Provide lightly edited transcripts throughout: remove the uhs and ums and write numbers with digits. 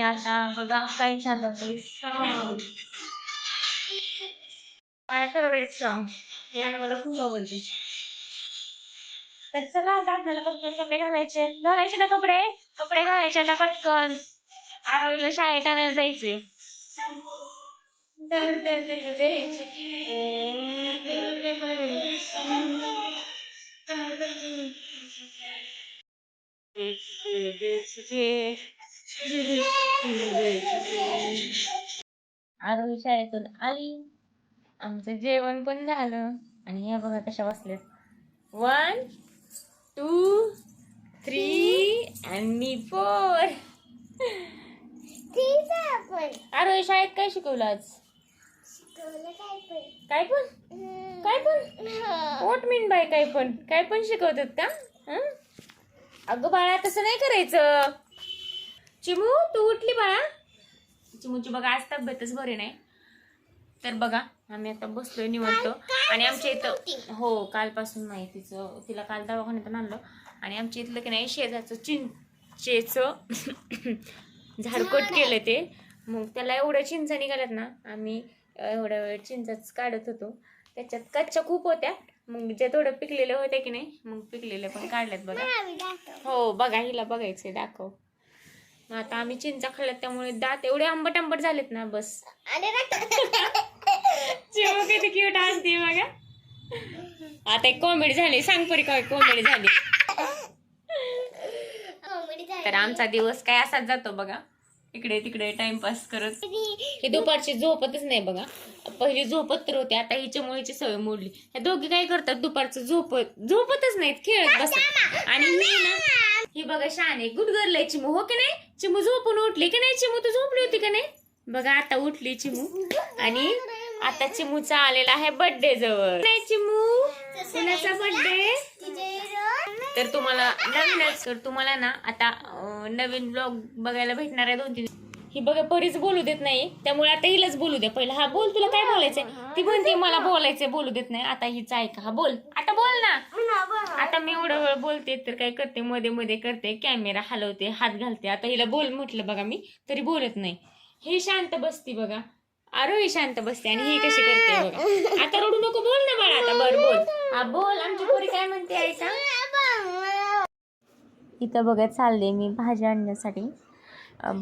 आणि आता बघा काही छान माझ्या फेवरेट सॉन्ग हे मला खूप आवडते. तर चला आता आपल्याला पटकन कपडे घालायचे ना कपडे कपडे घालायचे ना पटकन. आरवला शाळेत आणायला जायचे. आरव शाळेतून आली, आमचं जेवण पण झालं आणि ह्या बघा कशा बसल्यात. 1 2 3 आणि 4. आरव शाळेत काय शिकवलं आज? काय पण काय पण व्हॉट मीन बाय काय पण शिकवतात का? अगं बाळा तसं नाही करायचं. चिमू तू उठली बाळा. चिमूची बघा आज तब्येतच बरी नाही. तर बघा आम्ही आता बसलोय निवांत आणि आमच्या इथं हो कालपासून नाही तिला काल दवाखान्यातून आणलं आणि आमच्या इथलं की नाही शेजारचं चिंचेचं झाडकट केलं ते. मग त्याला एवढ्या चिंचा निघाल्यात ना, आम्ही एवढ्या वेळ चिंचाच काढत होतो. त्याच्यात कच्च्या खूप होत्या, मग ज्या थोडं पिकलेल्या होत्या की नाही मग पिकलेल्या पण काढल्यात बघा. हो बघा हिला बघायचंय दाखव. आता आम्ही चिंचा खाल्ल्यात त्यामुळे दात एवढे आंबट झालेत ना बस. चिमू किती क्यूट असते बघा. आता एक कॉमेडी झाली, सांग परी काय कॉमेडी झाली. तर आमचा दिवस काय असाच जातो बघा, इकडे तिकडे टाइमपास करत. हे दुपारची झोपतच नाही बघा. पहिली झोपत तर होते, आता ही चिमुळीची सवय मोडली. ह्या दोघी काय करतात दुपारचं झोपतच नाहीत, खेळत बसतात. आणि मी ना ही बघा शाने गुडगरलंय चिमू हो की नाही. चिमू झोपून उठली की नाही. चिमू तू झोपली होती का नाही. बघा आता उठली चिमू आणि आता चिमूचा आलेला आहे बर्थडे जवळ. नाही चिमू कुणाचा बर्थडे. तर तुम्हाला ना आता नवीन ब्लॉग बघायला भेटणार आहे 2-3. ही बघा परीच बोलू देत नाही, त्यामुळे आता हिलाच बोलू दे पहिला. हा बोल, तुला काय बोलायचंय. ती म्हणते मला बोलायचंय, बोलू देत नाही. आता हिच ऐका. हा बोल, आता बोल ना. आता मी एवढं वेळ बोलते तर काय करते, मध्ये मध्ये करते, कॅमेरा हलवते, हात घालते. आता हिला बोल म्हटलं बघा मी तरी बोलत नाही. ही शांत बसती बघा. अरे ही शांत बसते आणि ही कशी करते बघा. आता रडू नको, बोल ना बाळा आता. बर बोल. हा बोल, आमची पोरी काय म्हणते ऐका. इथं बघा चालले मी भाजी आणण्यासाठी.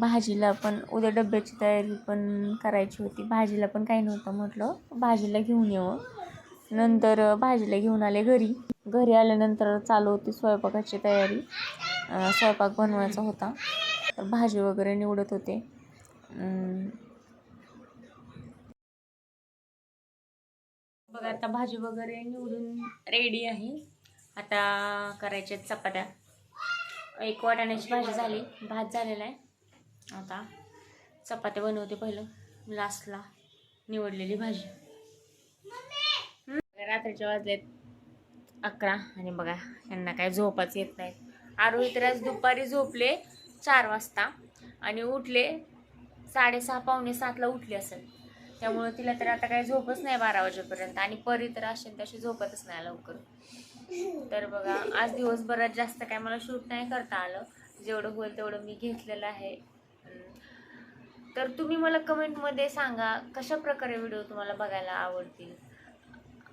भाजीला पण उद्या डब्याची तयारी पण करायची होती. भाजीला पण काही नव्हतं, म्हटलं भाजीला घेऊन येऊ. नंतर भाजीला घेऊन आले घरी आल्यानंतर चालू होती स्वयंपाकाची तयारी. स्वयंपाक बनवायचा होता तर भाजी वगैरे निवडत होते. बघा आता भाजी वगैरे निवडून रेडी आहे. आता करायच्या चपात्या. एक वाटाण्याची भाजी झाली, भात झालेला आहे. आता चपात्या बनवते पहिलं, लास्टला निवडलेली भाजी. रात्रीच्या वाजलेत 11 आणि बघा यांना काय झोपाच येत नाही. आरोही तर आज दुपारी झोपले 4 वाजता आणि उठले 6:30 पावणे 7ला उठली असेल. त्यामुळे तिला तर आता काही झोपच नाही 12 वाजेपर्यंत. आणि परी तर असेल तशी झोपतच नाही लवकर. तर बघा आज दिवसभरात जास्त काय मला शूट नाही करता आलं. जेवढं होईल तेवढं मी घेतलेलं आहे. तर तुम्ही मला कमेंटमध्ये सांगा कशा प्रकारे व्हिडिओ तुम्हाला बघायला आवडतील.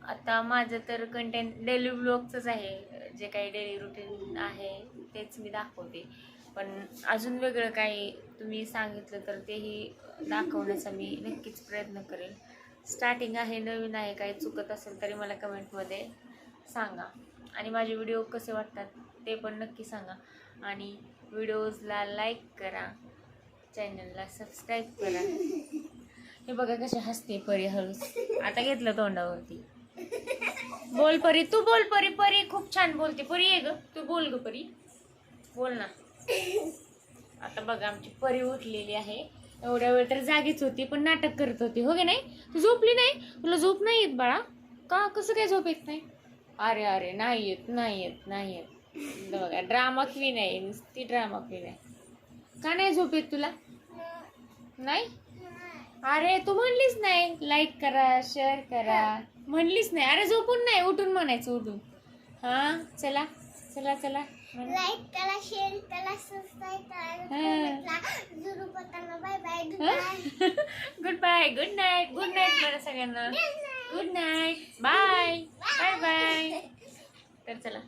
आता माझं तर कंटेंट डेली व्लॉगचंच आहे. जे काही डेली रुटीन आहे तेच मी दाखवते. पण अजून वेगळं काही तुम्ही सांगितलं तर तेही दाखवण्याचा मी नक्कीच प्रयत्न करेल. स्टार्टिंग आहे, नवीन आहे, काही चुकत असेल तरी मला कमेंटमध्ये सांगा. आणि माझे व्हिडिओ कसे वाटतात ते पण नक्की सांगा. आणि व्हिडिओजला लाईक करा, चॅनलला सबस्क्राईब करा. हे बघा कसे हसते परी हळूच. आता घेतलं तोंडावरती. बोल परी, तू बोल परी. परी खूप छान बोलते. परी ये ग, तू बोल ग परी, बोल ना. आता बघा आमची परी उठलेली आहे. एवढ्या वेळ तर जागीच होती पण नाटक करत होती हो की नाही. तू झोपली नाही, तुला झोप नाही येत बाळा का. कसं काय झोप येत नाही. अरे नाही येत. बघा ड्रामा क्वीन आहे नुसती, ड्रामा क्वीन आहे. का नाही झोप येत तुला. नाही अरे तू म्हणलीच नाही लाईक करा, शेअर करा, म्हणलीच नाही. अरे झोपून नाही, उठून म्हणायचं, उठून. हा चला चला चला लाईक करा, शेअर करा, सबस्क्राईब करा. जरूर पताना bye bye. Goodbye, good night मला सगळ्यांना. Good night, bye bye bye. तर चला.